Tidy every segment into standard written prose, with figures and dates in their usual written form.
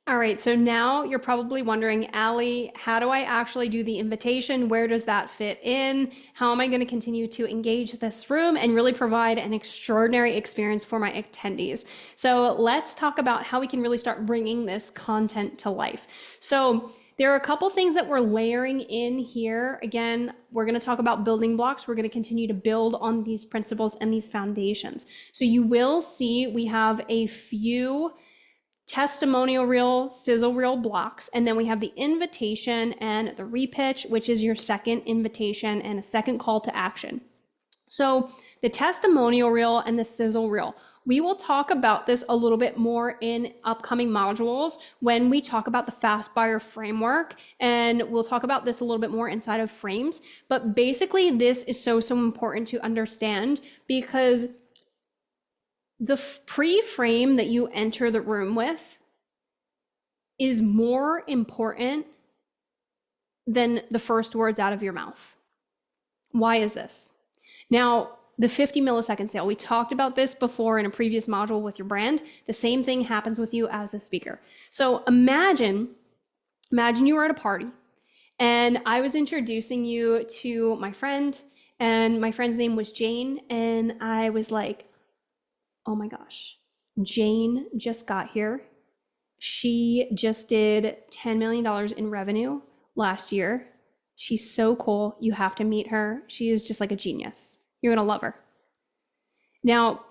All right, so now you're probably wondering, Allie, how do I actually do the invitation? Where does that fit in? How am I going to continue to engage this room and really provide an extraordinary experience for my attendees? So let's talk about how we can really start bringing this content to life. So there are a couple things that we're layering in here. Again, we're going to talk about building blocks. We're going to continue to build on these principles and these foundations. So you will see we have a few testimonial reel, sizzle reel blocks, and then we have the invitation and the repitch, which is your second invitation and a second call to action. So the testimonial reel and the sizzle reel, we will talk about this a little bit more in upcoming modules when we talk about the fast buyer framework, and we'll talk about this a little bit more inside of frames. But basically this is so important to understand, because the pre-frame that you enter the room with is more important than the first words out of your mouth. Why is this? Now, the 50 millisecond sale, we talked about this before in a previous module with your brand. The same thing happens with you as a speaker. So imagine you were at a party and I was introducing you to my friend, and my friend's name was Jane, and I was like, oh my gosh, Jane just got here. She just did $10 million in revenue last year. She's so cool. You have to meet her. She is just like a genius. You're going to love her. Now,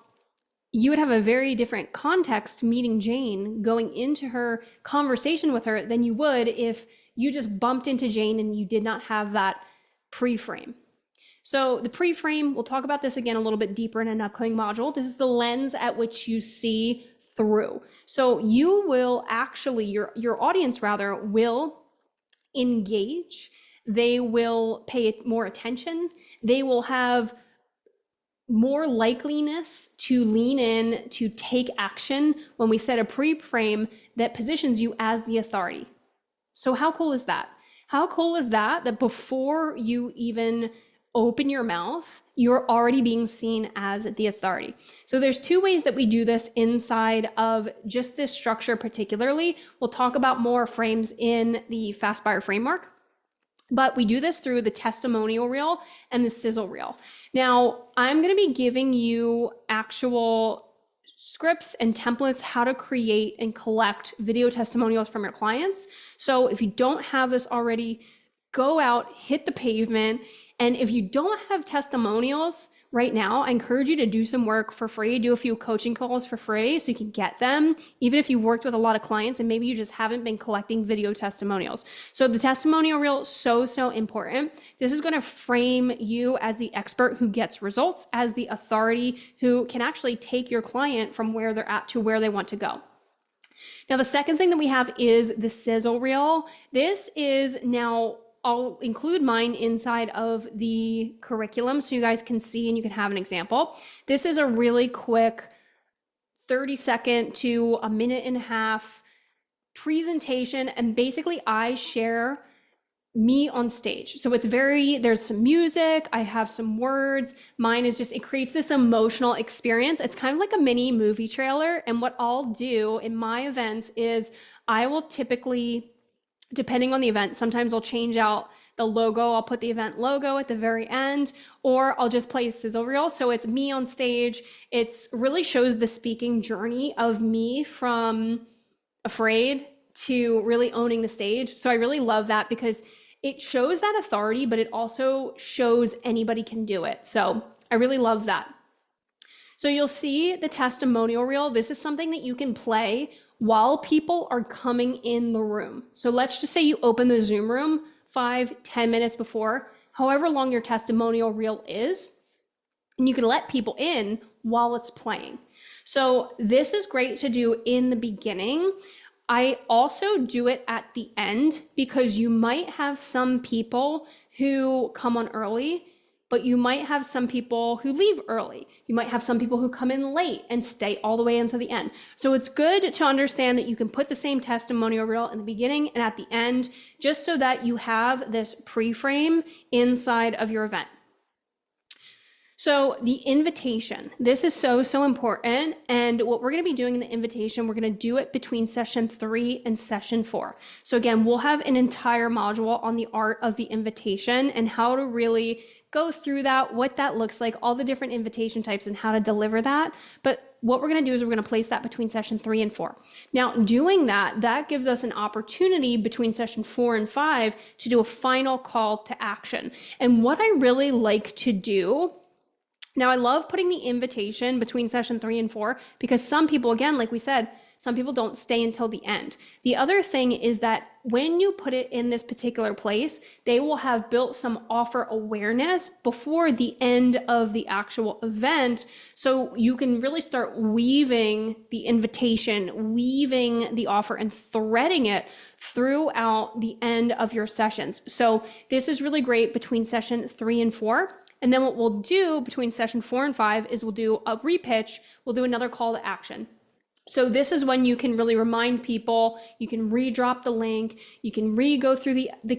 you would have a very different context meeting Jane, going into her conversation with her, than you would if you just bumped into Jane and you did not have that pre-frame. So the pre-frame, we'll talk about this again a little bit deeper in an upcoming module. This is the lens at which you see through. So you will actually, your audience rather, will engage. They will pay more attention. They will have more likeliness to lean in, to take action when we set a pre-frame that positions you as the authority. So how cool is that? How cool is that, that before you even open your mouth, you're already being seen as the authority? So there's two ways that we do this inside of just this structure particularly. We'll talk about more frames in the fast buyer framework, but we do this through the testimonial reel and the sizzle reel. Now, I'm going to be giving you actual scripts and templates how to create and collect video testimonials from your clients. So if you don't have this already, go out, hit the pavement. And if you don't have testimonials right now, I encourage you to do some work for free, do a few coaching calls for free so you can get them, even if you've worked with a lot of clients and maybe you just haven't been collecting video testimonials. So the testimonial reel is so important. This is going to frame you as the expert who gets results, as the authority who can actually take your client from where they're at to where they want to go. Now, the second thing that we have is the sizzle reel. This is now, I'll include mine inside of the curriculum so you guys can see and you can have an example. This is a really quick 30-second to a minute and a half presentation, and basically I share me on stage. So it's there's some music, I have some words. Mine is just, it creates this emotional experience. It's kind of like a mini movie trailer. And what I'll do in my events is I will typically, depending on the event, sometimes I'll change out the logo. I'll put the event logo at the very end, or I'll just play a sizzle reel. So it's me on stage. It's really shows the speaking journey of me from afraid to really owning the stage. So I really love that because it shows that authority, but it also shows anybody can do it. So I really love that. So you'll see the testimonial reel. This is something that you can play while people are coming in the room. So let's just say you open the Zoom room 5-10 minutes before, however long your testimonial reel is, and you can let people in while it's playing. So this is great to do in the beginning. I also do it at the end because you might have some people who come on early, but you might have some people who leave early. You might have some people who come in late and stay all the way into the end. So it's good to understand that you can put the same testimonial reel in the beginning and at the end, just so that you have this pre-frame inside of your event. So the invitation, this is so important. And what we're going to be doing in the invitation, we're going to do it between session 3 and session 4. So again, we'll have an entire module on the art of the invitation and how to really go through that, what that looks like, all the different invitation types and how to deliver that. But what we're going to do is we're going to place that between session 3 and 4. Now, doing that gives us an opportunity between session 4 and 5 to do a final call to action. And what I really like to do, now, I love putting the invitation between session 3 and 4 because some people, again, like we said, some people don't stay until the end. The other thing is that when you put it in this particular place, they will have built some offer awareness before the end of the actual event. So you can really start weaving the invitation, weaving the offer and threading it throughout the end of your sessions. So this is really great between session 3 and 4. And then what we'll do between session 4 and 5 is we'll do a repitch, we'll do another call to action. So this is when you can really remind people, you can re-drop the link, you can re-go through the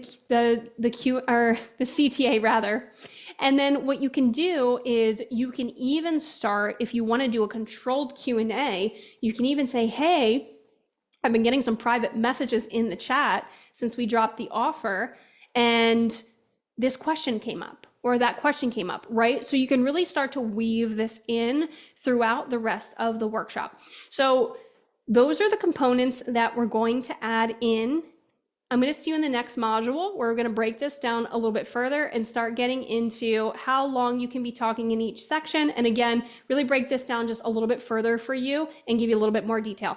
CTA rather. And then what you can do is you can even start, if you want to do a controlled Q&A, you can even say, hey, I've been getting some private messages in the chat since we dropped the offer, and this question came up. Or that question came up, right? So you can really start to weave this in throughout the rest of the workshop. So those are the components that we're going to add in. I'm going to see you in the next module where we're going to break this down a little bit further and start getting into how long you can be talking in each section. And again, really break this down just a little bit further for you and give you a little bit more detail.